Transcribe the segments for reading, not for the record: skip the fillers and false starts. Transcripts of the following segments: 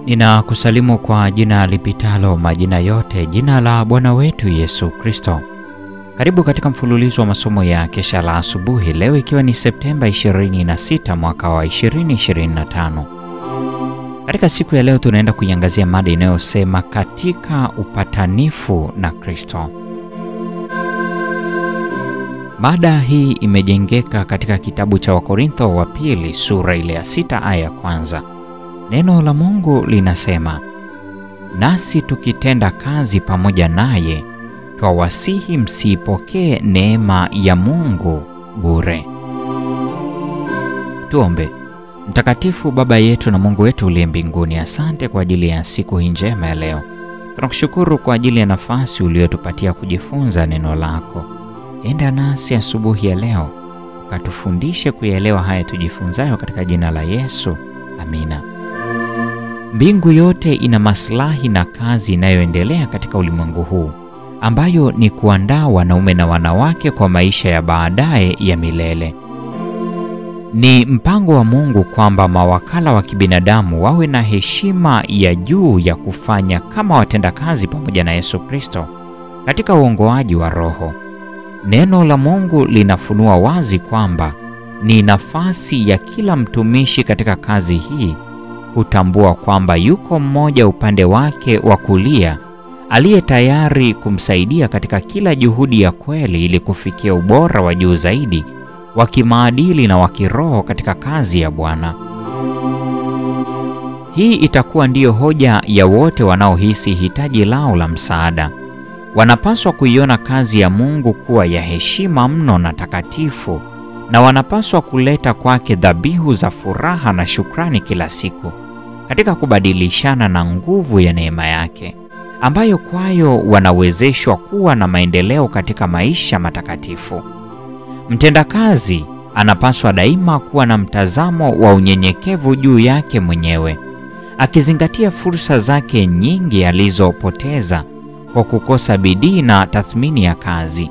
Ninakusalimu kwa jina lipitalo majina yote, jina la Bwana wetu Yesu Kristo. Karibu katika mfululizo wa masomo ya kesha la asubuhi, leo ikiwa ni Septemba 26 mwaka wa 2025. Katika siku ya leo tunaenda kuiangazia mada inayosema katika upatanifu na Kristo. Mada hii imejengeka katika kitabu cha Wakorintho wa pili sura ile ya 6 aya ya kwanza. Neno la Mungu linasema, nasi tukitenda kazi pamoja naye, twawasihi msiipokee neema ya Mungu bure. Tuombe. Mtakatifu Baba yetu na Mungu wetu uliye mbinguni, asante kwa ajili ya siku hii njema ya leo. Tunakushukuru kwa ajili ya nafasi uliyotupatia kujifunza neno lako. Enda nasi asubuhi ya leo, ukatufundishe kuyaelewa haya tujifunzayo katika jina la Yesu. Amina. Mbingu yote ina maslahi na kazi inayoendelea katika ulimwengu huu, ambayo ni kuandaa wanaume na wanawake kwa maisha ya baadaye ya milele. Ni mpango wa Mungu kwamba mawakala wa kibinadamu wawe na heshima ya juu ya kufanya kama watendakazi pamoja na Yesu Kristo katika uongoaji wa Roho. Neno la Mungu linafunua wazi kwamba ni nafasi ya kila mtumishi katika kazi hii kutambua kwamba yuko mmoja upande wake wa kulia aliye tayari kumsaidia katika kila juhudi ya kweli ili kufikia ubora wa juu zaidi wa kimaadili na wa kiroho katika kazi ya Bwana. Hii itakuwa ndiyo hoja ya wote wanaohisi hitaji lao la msaada. Wanapaswa kuiona kazi ya Mungu kuwa ya heshima mno na takatifu, na wanapaswa kuleta kwake dhabihu za furaha na shukrani kila siku katika kubadilishana na nguvu ya neema yake, ambayo kwayo wanawezeshwa kuwa na maendeleo katika maisha matakatifu. Mtendakazi anapaswa daima kuwa na mtazamo wa unyenyekevu juu yake mwenyewe, akizingatia fursa zake nyingi alizopoteza kwa kukosa bidii na tathmini ya kazi.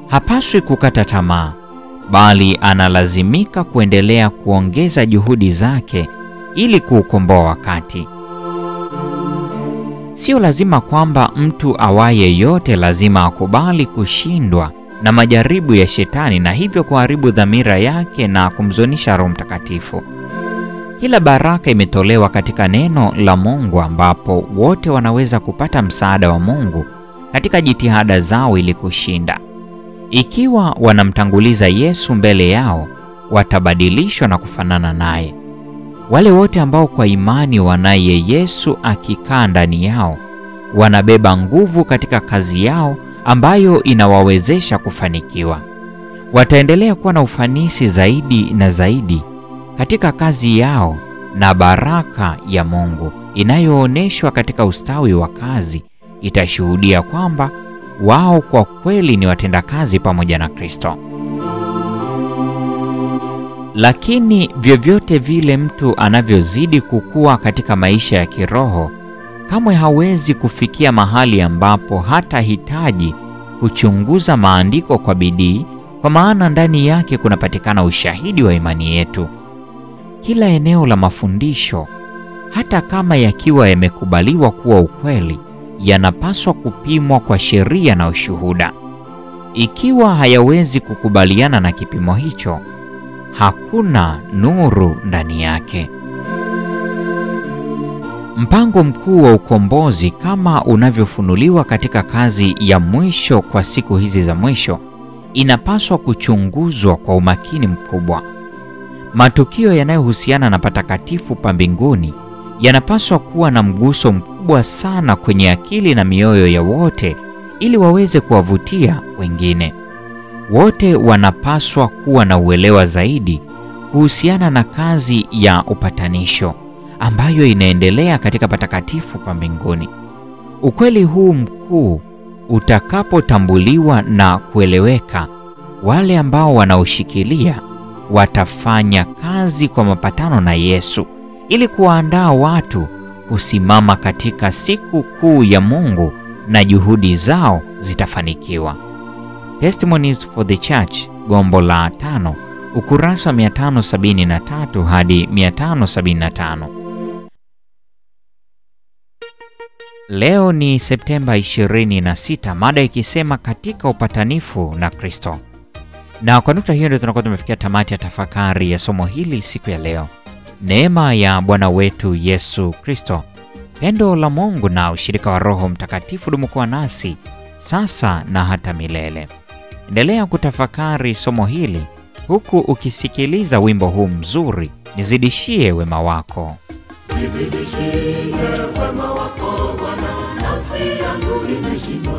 Hapaswi kukata tamaa, bali analazimika kuendelea kuongeza juhudi zake ili kuukomboa wakati. Sio lazima kwamba mtu awaye yote lazima akubali kushindwa na majaribu ya Shetani na hivyo kuharibu dhamira yake na kumzonisha Roho Mtakatifu. Kila baraka imetolewa katika neno la Mungu, ambapo wote wanaweza kupata msaada wa Mungu katika jitihada zao ili kushinda. Ikiwa wanamtanguliza Yesu mbele yao, watabadilishwa na kufanana naye. Wale wote ambao kwa imani wanaye Yesu akikaa ndani yao, wanabeba nguvu katika kazi yao ambayo inawawezesha kufanikiwa. Wataendelea kuwa na ufanisi zaidi na zaidi katika kazi yao, na baraka ya Mungu inayoonyeshwa katika ustawi wa kazi itashuhudia kwamba wao kwa kweli ni watendakazi pamoja na Kristo. Lakini vyovyote vile mtu anavyozidi kukua katika maisha ya kiroho, kamwe hawezi kufikia mahali ambapo hatahitaji kuchunguza maandiko kwa bidii, kwa maana ndani yake kunapatikana ushahidi wa imani yetu. Kila eneo la mafundisho, hata kama yakiwa yamekubaliwa kuwa ukweli, yanapaswa kupimwa kwa sheria na ushuhuda. Ikiwa hayawezi kukubaliana na kipimo hicho, hakuna nuru ndani yake. Mpango mkuu wa ukombozi kama unavyofunuliwa katika kazi ya mwisho kwa siku hizi za mwisho inapaswa kuchunguzwa kwa umakini mkubwa. Matukio yanayohusiana na patakatifu pa mbinguni yanapaswa kuwa na mguso mkubwa sana kwenye akili na mioyo ya wote ili waweze kuwavutia wengine. Wote wanapaswa kuwa na uelewa zaidi kuhusiana na kazi ya upatanisho ambayo inaendelea katika patakatifu pa mbinguni. Ukweli huu mkuu utakapotambuliwa na kueleweka, wale ambao wanaoshikilia watafanya kazi kwa mapatano na Yesu ili kuwaandaa watu kusimama katika siku kuu ya Mungu, na juhudi zao zitafanikiwa. Testimonies for the Church, gombo la 5, ukurasa 573 hadi 575. Leo ni Septemba 26, mada ikisema katika upatanifu na Kristo. Na kwa nukta hiyo ndio tunakuwa tumefikia tamati ya tafakari ya somo hili siku ya leo. Neema ya Bwana wetu Yesu Kristo, pendo la Mungu na ushirika wa Roho Mtakatifu dumu kuwa nasi sasa na hata milele. Endelea kutafakari somo hili huku ukisikiliza wimbo huu mzuri, Nizidishie wema wako. Nizidishie wema wako Bwana, nafsi yangu imeshiba.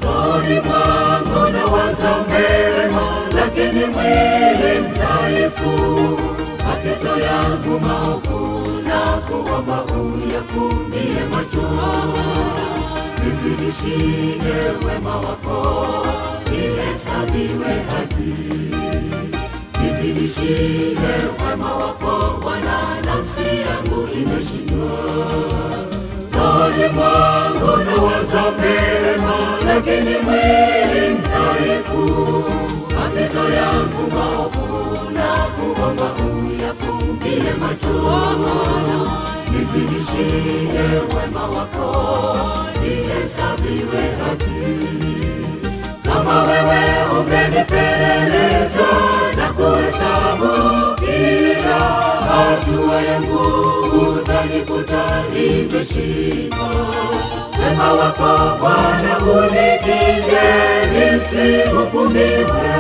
Rohoni mwangu nawaza mema, lakini mwili mdhaifu. Mapito yangu maovu na kuomba uyafumbie macho. Nizidishie wema wako, nihesabiwe haki. Nizidishie wema wako Bwana, nafsi yangu imeshiba. Rohoni mwangu nawaza mema, lakini mwili mdhaifu. Mapito yangu maovu na kuomba uyafumbie macho. Nizidishie wema wako, nihesabiwe haki. Kama wewe umenipeleleza na kuhesabu kila hatua yangu, utanikuta nimeshindwa. Wema wako Bwana unikinge nisihukumiwe.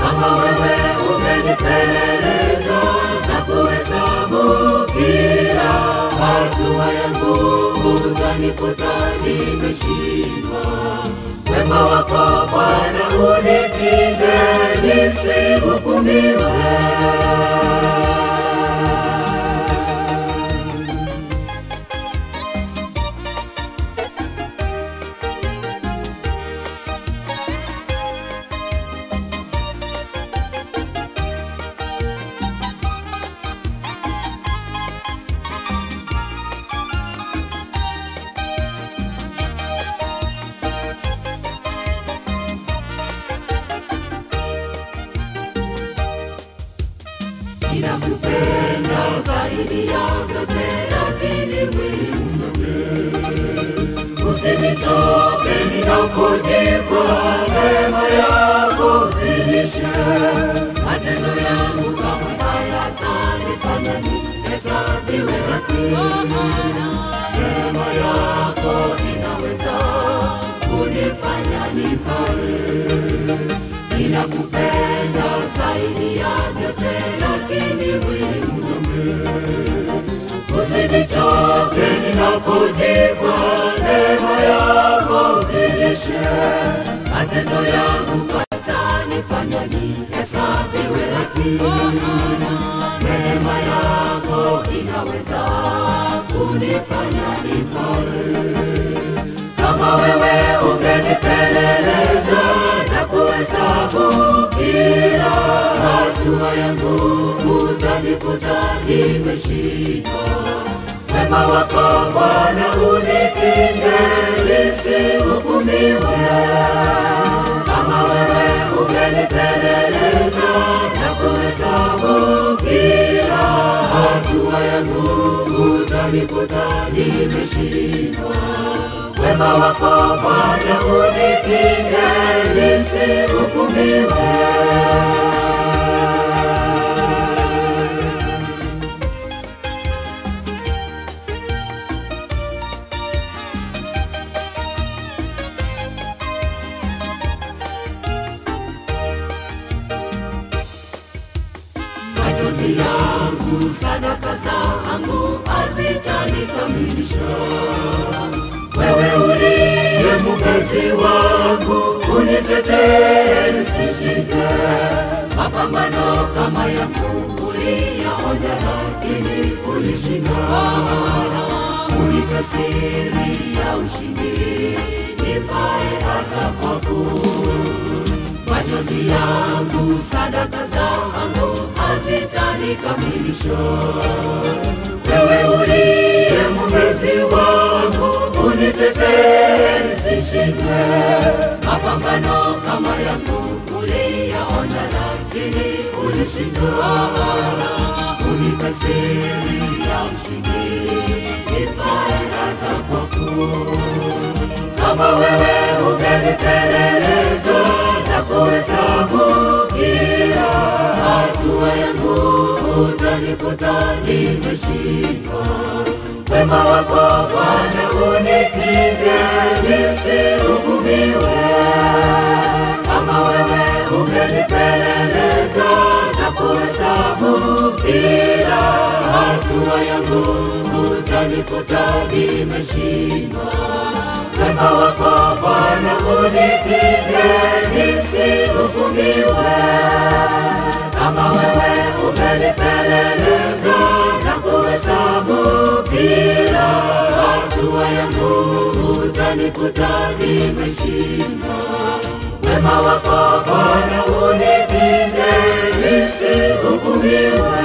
Kama wewe umenipeleleza na kuhesabu kila hatua yangu, utanikuta nimeshindwa. Wema wako Bwana unikinge nisihukumiwe. Ninakupenda zaidi ya vyote, lakini mwili mnyonge. Usinichoke ninapojikwa, neema yako zidishe. Matendo yangu kamwe hayatanifanya nihesabiwe haki. Neema yako inaweza kunifanya nifae. Ninakupenda zaidi ya vyote, lakini mwili mnyonge. Usinichoke ninapojikwa, neema yako zidishe. Matendo yangu yatanifanya nihesabiwe haki. Neema yako inaweza kunifanya nifae. Kama wewe ungenipeleleza na kuhesabu kila hatua yangu, utanikuta nimeshindwa. Wema wako Bwana unikinge nisihukumiwe. Kama wewe ungenipeleleza na kuhesabu kila hatua yangu, utanikuta nimeshindwa. Wema wako Bwana unikinge nisihukumiwe. Machozi yangu, sadaka zangu hazitanikamilisha. Wewe uliye mwokozi wangu, unitetee nisishinde. Mapambano kama yangu uliyaonya, lakini ulishinda. Unipe siri ya ushindi, nifae hata kwako. Machozi yangu, sadaka zangu hazitanikamilisha. Wewe uliye mwokozi wangu, unitetee nisishinde. Mapambano kama yangu uliyaonya, lakini ulishinda. Unipe siri ya ushindi nifae hata kwako. Kama wewe ungenipeleleza na kuhesabu kila hatua yangu, utanikuta nimeshindwa. Wema wako Bwana unikinge nisihukumiwe. Kama wewe ungenipeleleza na kuhesabu kila hatua yangu, utanikuta nimeshindwa. Wema wako Bwana unikinge nisihukumiwe. Kama wewe ungenipeleleza na kuhesabu kila hatua yangu, utanikuta nimeshindwa. Wema wako Bwana unikinge nisihukumiwe.